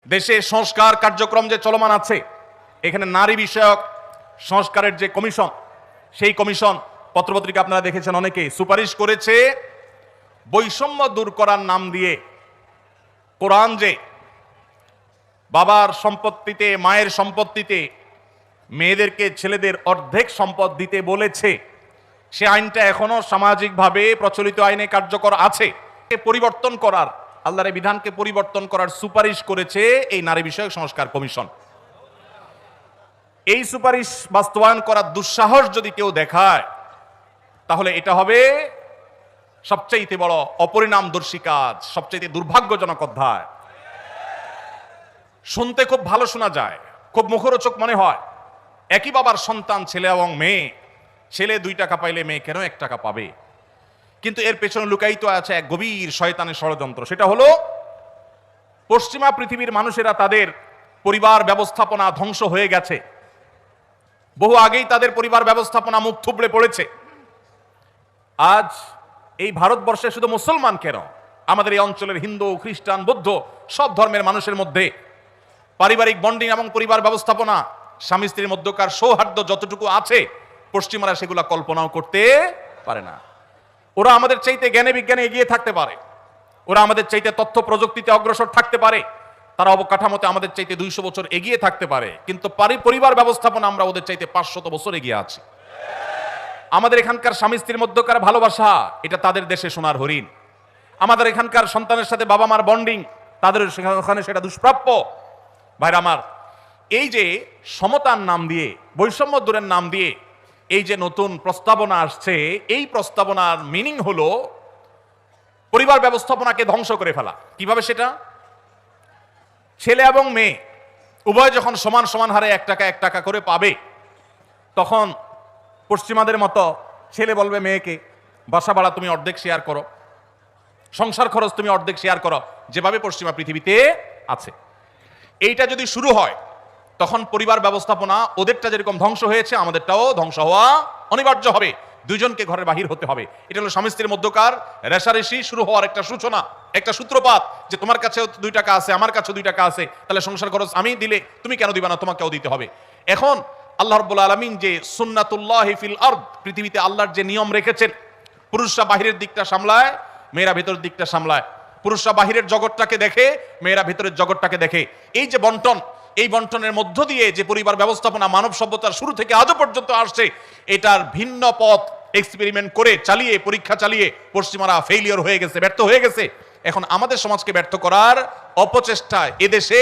দেশে সংস্কার কার্যক্রম যে চলমান আছে, এখানে নারী বিষয়ক সংস্কারের যে কমিশন, সেই কমিশন পত্রপত্রিকা আপনারা দেখেছেন, অনেকে সুপারিশ করেছে বৈষম্য দূর করার নাম দিয়ে কোরআন যে বাবার সম্পত্তিতে, মায়ের সম্পত্তিতে মেয়েদেরকে ছেলেদের অর্ধেক সম্পদ দিতে বলেছে, সে আইনটা এখনো সামাজিকভাবে প্রচলিত আইনে কার্যকর আছে। পরিবর্তন করার, আল্লাহর বিধানকে পরিবর্তন করার সুপারিশ করেছে এই নারী বিষয়ক সংস্কার কমিশন। এই সুপারিশ বাস্তবায়ন করার দুঃসাহস যদি কেউ দেখায়, তাহলে এটা হবে সবচাইতে বড় অপরিণামদর্শী কাজ, সবচাইতে দুর্ভাগ্যজনক অধ্যায়। শুনতে খুব ভালো শোনা যায়, খুব মুখরোচক মনে হয়। একই বাবার সন্তান ছেলে এবং মেয়ে, ছেলে 2 টাকা পাইলে মেয়ে কেন 1 টাকা পাবে? কিন্তু এর পেছনে লুকায়িত আছে এক গভীর শয়তানের ষড়যন্ত্র। সেটা হলো পশ্চিমা পৃথিবীর মানুষেরা তাদের পরিবার ব্যবস্থাপনা ধ্বংস হয়ে গেছে, বহু আগেই তাদের পরিবার ব্যবস্থাপনা মুখ থুবড়ে পড়েছে। আজ এই ভারতবর্ষে শুধু মুসলমান কেন, আমাদের এই অঞ্চলের হিন্দু, খ্রিস্টান, বৌদ্ধ সব ধর্মের মানুষের মধ্যে পারিবারিক বন্ডিং এবং পরিবার ব্যবস্থাপনা, স্বামী স্ত্রীর মধ্যকার সৌহার্দ্য যতটুকু আছে, পশ্চিমারা সেগুলা কল্পনাও করতে পারে না। ওরা আমাদের চাইতে জ্ঞানে বিজ্ঞানে এগিয়ে থাকতে পারে, ওরা আমাদের চাইতে তথ্য প্রযুক্তিতে অগ্রসর থাকতে পারে, তারা অবকাঠামোতে আমাদের চাইতে 200 বছর এগিয়ে থাকতে পারে, কিন্তু পরিবার ব্যবস্থাপনা আমরা ওদের চাইতে 500 বছর এগিয়ে আছি। আমাদের এখানকার স্বামী স্ত্রীর মধ্যকার ভালোবাসা, এটা তাদের দেশে সোনার হরিণ। আমাদের এখানকার সন্তানের সাথে বাবা মার বন্ডিং, তাদের ওখানে সেটা দুষ্প্রাপ্য। ভাইরা আমার, এই যে সমতার নাম দিয়ে, বৈষম্য দূরের নাম দিয়ে এই যে নতুন প্রস্তাবনা আসছে, এই প্রস্তাবনার মিনিং হলো পরিবার ব্যবস্থাপনাকে ধ্বংস করে ফেলা। কিভাবে সেটা? ছেলে এবং মেয়ে উভয় যখন সমান সমান হারে 1 টাকা করে পাবে, তখন পশ্চিমাদের মতো ছেলে বলবে মেয়েকে, বাসা ভাড়া তুমি অর্ধেক শেয়ার করো, সংসার খরচ তুমি অর্ধেক শেয়ার করো, যেভাবে পশ্চিমা পৃথিবীতে আছে। এইটা যদি শুরু হয়, তখন পরিবার ব্যবস্থাপনা ওদেরটা যেরকম ধ্বংস হয়েছে, আমাদেরটাও ধ্বংস হওয়া অনিবার্য হবে। দুইজনকে ঘরের বাহির হতে হবে। এটা হলো স্বামী স্ত্রীর মধ্যকার রেষারেষি শুরু হওয়ার একটা সূচনা, একটা সূত্রপাত, যে তোমার কাছেও 2 টাকা আছে, আমার কাছেও 2 টাকা আছে, তাহলে সংসার খরচ আমি দিলে তুমি কেন দিবা না, তোমাকেও দিতে হবে। এখন আল্লাহ রাব্বুল আলামিন যে সুন্নাতুল্লাহি ফিল আরদ, পৃথিবীতে আল্লাহর যে নিয়ম রেখেছেন, পুরুষরা বাহিরের দিকটা সামলায়, মেয়েরা ভেতরের দিকটা সামলায়। পুরুষরা বাহিরের জগৎটাকে দেখে, মেয়েরা ভেতরের জগৎটাকে দেখে। এই যে বন্টন, এই বন্টনের মধ্য দিয়ে যে পরিবার ব্যবস্থাপনা মানব সভ্যতার শুরু থেকে আজও পর্যন্ত আসছে, এটার ভিন্ন পথ এক্সপেরিমেন্ট করে, চালিয়ে, পরীক্ষা চালিয়ে পশ্চিমারা ফেইলিওর হয়ে গেছে, ব্যর্থ হয়ে গেছে। এখন আমাদের সমাজকে ব্যর্থ করার অপচেষ্টায় এদেশে